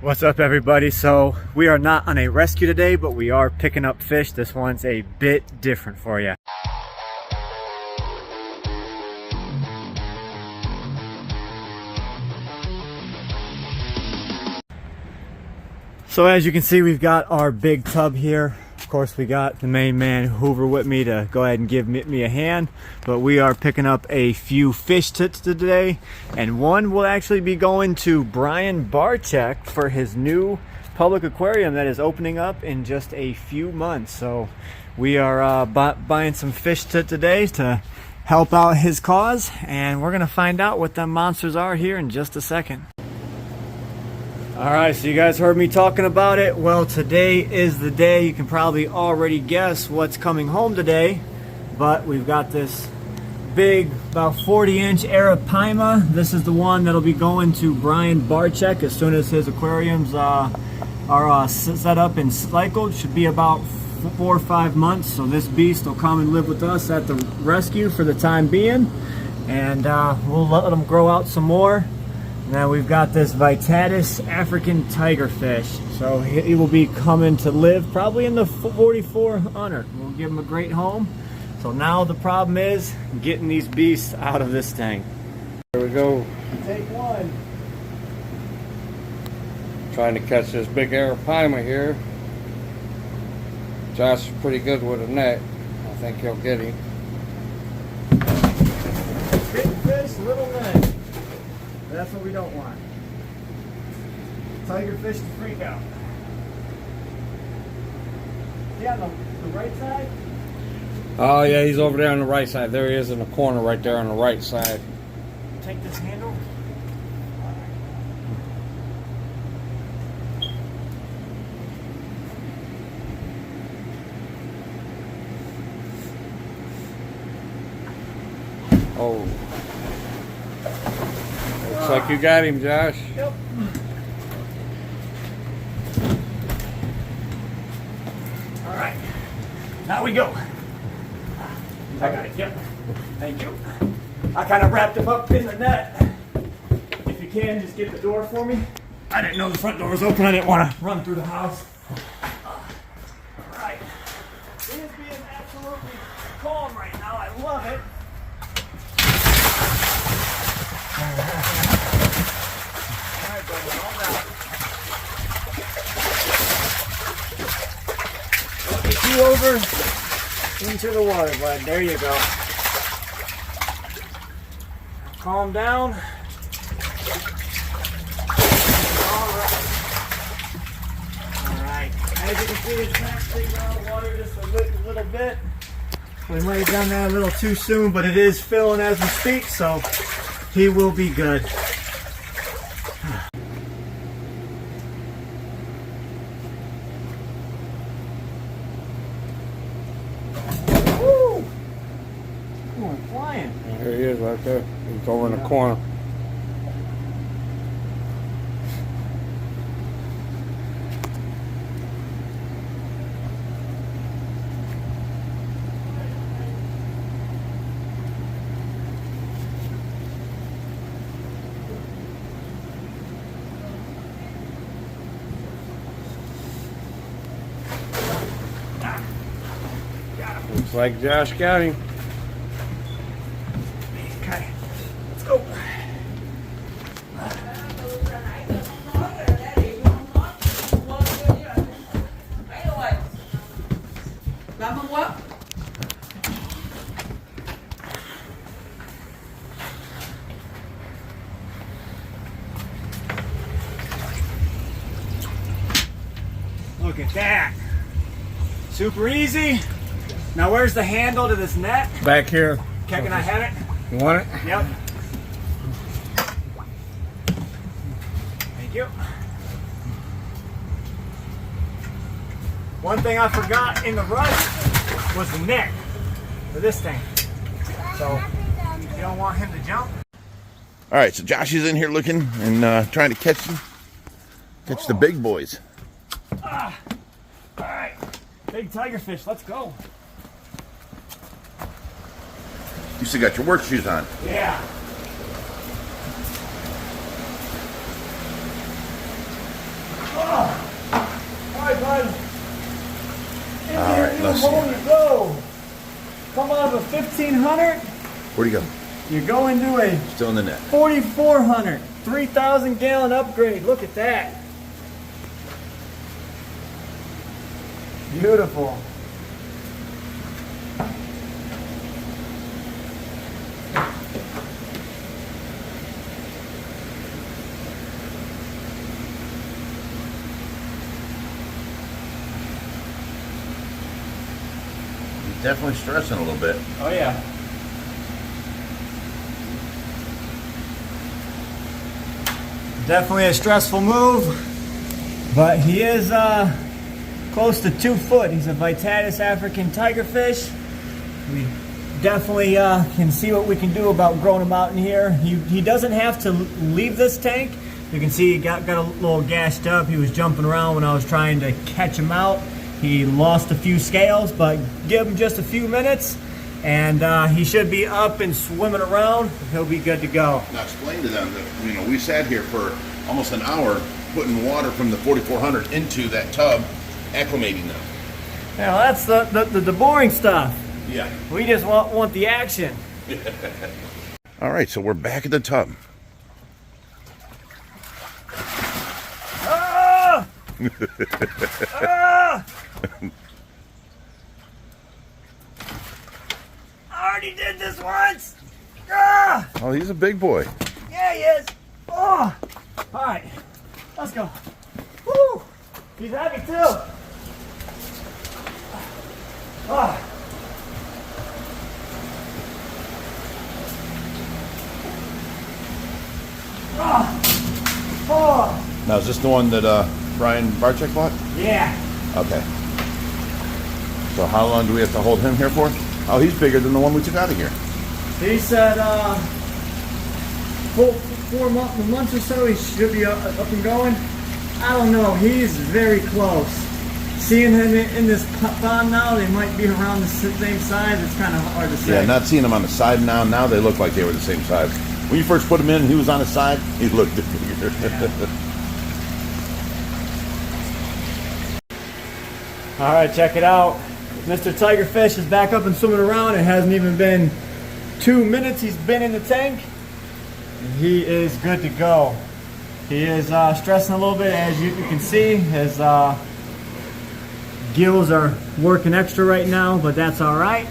What's up, everybody? So we are not on a rescue today, but we are picking up fish. This one's a bit different for you. So as you can see, we've got our big tub here. Of course, we got the main man Hoover with me to go ahead and give me a hand, but we are picking up a few fish today, and one will actually be going to Brian Barczyk for his new public aquarium that is opening up in just a few months. So we are buying some fish today to help out his cause, and we're gonna find out what them monsters are here in just a second. Alright, so you guys heard me talking about it. Well, today is the day. You can probably already guess what's coming home today, but we've got this big, about 40-inch arapaima. This is the one that'll be going to Brian Barczyk as soon as his aquariums are set up and cycled. Should be about 4 or 5 months. So this beast will come and live with us at the rescue for the time being, and we'll let them grow out some more. Now we've got this Vittatus African tigerfish. So he will be coming to live probably in the 44 under. We'll give him a great home. So now the problem is getting these beasts out of this tank. Here we go. Take one. Trying to catch this big arapaima here. Josh is pretty good with a net. I think he'll get him. Big fish, little net. That's what we don't want. Tigerfish to freak out. Yeah, on the right side? Oh yeah, he's over there on the right side. There he is in the corner right there on the right side. Take this handle. Oh. Looks like you got him, Josh. Yep. All right. Now we go. I got it. Yep. Thank you. I kind of wrapped him up in the net. If you can, just get the door for me. I didn't know the front door was open. I didn't want to run through the house. All right. It is being absolutely calm right now. I love it. Alright, buddy, all down. I'll get you over into the water, bud. There you go. Calm down. Alright. As you can see, it's actually around the water just a little bit. We might have done that a little too soon, but it is filling as we speak, so he will be good. Woo! We're flying. There he is right there. He's over in the corner. Looks like Josh got him. Okay, let's go. Look at that. Super easy. Now where's the handle to this net? Back here. Okay, can I have it? You want it? Yep. Thank you. One thing I forgot in the rush was the net for this thing. So you don't want him to jump. All right, so Josh is in here looking and trying to catch the big boys. All right, big tigerfish, let's go. You still got your work shoes on. Yeah. home you go. Come out of a 1500. Where'd he go? You go into a Still in the net. 4400, 3,000 gallon upgrade. Look at that. Beautiful. He's definitely stressing a little bit. Oh yeah. Definitely a stressful move, but he is close to 2 foot. He's a Vittatus African tigerfish. We definitely can see what we can do about growing him out in here. He doesn't have to leave this tank. You can see he got a little gashed up. He was jumping around when I was trying to catch him out. He lost a few scales, but give him just a few minutes and he should be up and swimming around. He'll be good to go. Now explain to them that, you know, we sat here for almost an hour putting water from the 4400 into that tub, acclimating them. Now that's the boring stuff. Yeah. We just want the action. All right, so we're back at the tub. Ah! Ah! I already did this once. Ah! Oh, he's a big boy. Yeah, he is. Oh! All right, let's go. Woo! He's happy too. Ah! Ah! Oh! Now, is this the one that Brian Barczyk bought? Yeah. Okay. So how long do we have to hold him here for? Oh, he's bigger than the one we took out of here. He said 4 months or so he should be up and going. I don't know. He's very close. Seeing him in this pond now, they might be around the same size. It's kind of hard to say. Yeah, not seeing him on the side now. Now they look like they were the same size. When you first put him in and he was on the side, he looked bigger. Yeah. All right, check it out. Mr. Tigerfish is back up and swimming around. It hasn't even been 2 minutes he's been in the tank. He is good to go. He is stressing a little bit, as you can see. His gills are working extra right now, but that's all right.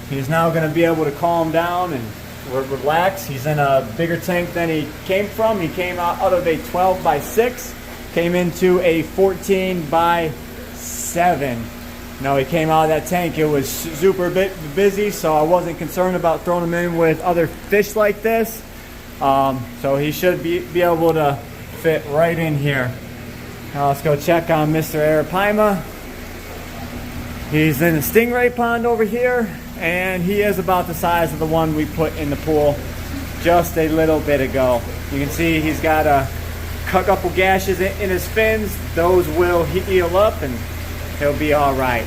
He's now going to be able to calm down and relax. He's in a bigger tank than he came from. He came out of a 12 by 6, came into a 14 by 7. No, he came out of that tank. It was super busy, so I wasn't concerned about throwing him in with other fish like this. So he should be able to fit right in here. Now let's go check on Mr. Arapaima. He's in the stingray pond over here, and he is about the size of the one we put in the pool just a little bit ago. You can see he's got a couple gashes in his fins. Those will heal up and he'll be all right.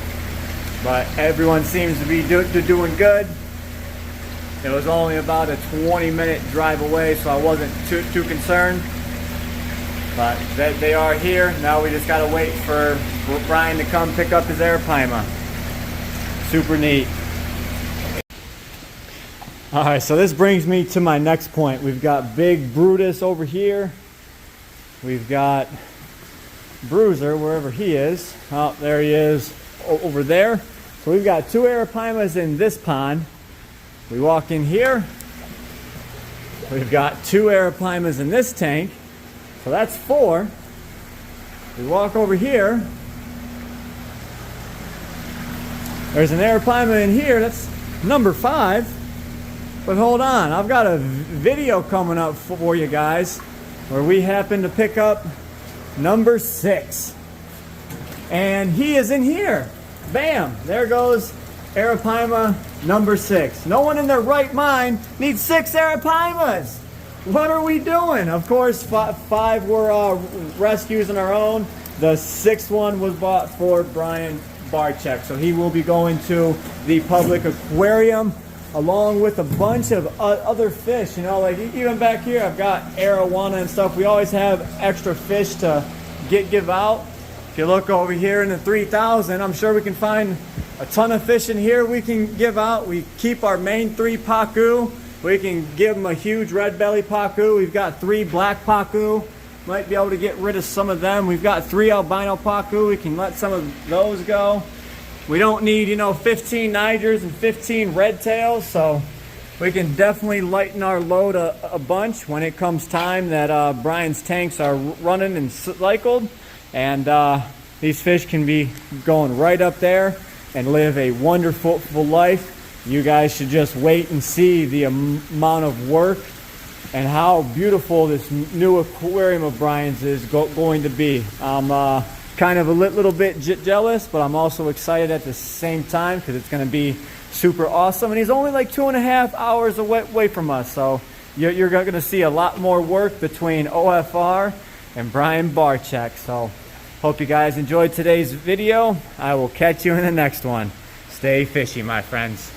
But everyone seems to be doing good. It was only about a 20-minute drive away, so I wasn't too concerned. But they are here. Now we just gotta wait for Brian to come pick up his arapaima. Super neat. All right, so this brings me to my next point. We've got Big Brutus over here. We've got Bruiser wherever he is. Oh, there he is over there. So we've got 2 arapaimas in this pond. We walk in here. We've got 2 arapaimas in this tank. So that's 4. We walk over here. There's an arapaima in here. That's number 5. But hold on, I've got a video coming up for you guys where we happen to pick up number 6. And he is in here. Bam! There goes arapaima number 6. No one in their right mind needs 6 arapaimas. What are we doing? Of course, 5 were rescues on our own. The 6th one was bought for Brian Barczyk. So he will be going to the public aquarium along with a bunch of other fish. You know, like even back here, I've got arowana and stuff. We always have extra fish to give out. If you look over here in the 3000, I'm sure we can find a ton of fish in here we can give out. We keep our main 3 pacu. We can give them a huge red belly pacu. We've got 3 black pacu. Might be able to get rid of some of them. We've got 3 albino pacu. We can let some of those go. We don't need, 15 nigers and 15 redtails, so we can definitely lighten our load a bunch when it comes time that Brian's tanks are running and cycled. And these fish can be going right up there and live a wonderful life. You guys should just wait and see the amount of work and how beautiful this new aquarium of Brian's is going to be. I'm kind of a little bit jealous, but I'm also excited at the same time because it's going to be super awesome. And he's only like 2.5 hours away from us, so you're going to see a lot more work between OFR and Brian Barczyk. So hope you guys enjoyed today's video. I will catch you in the next one. Stay fishy, my friends.